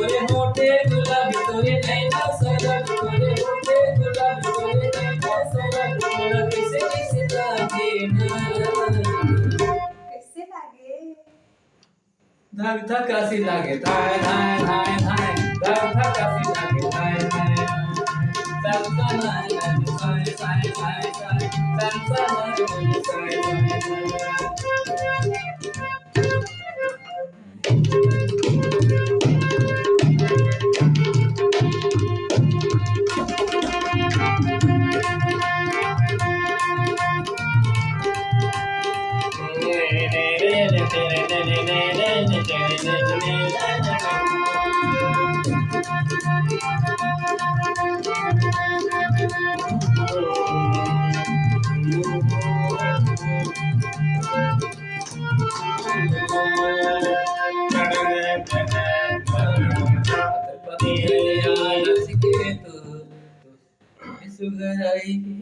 तोरे होठे गुलाबी तोरे नैना शराबी तोरे होठे गुलाबी तोरे नैना शराबी तोरा कैसे कैसे लागे ना कैसे लागे धक धक अशी लागे धाय धाय धाय धाय धक धक अशी लागे धाय धाय salsa nae nae sai sai sai salsa nae sai सुगराई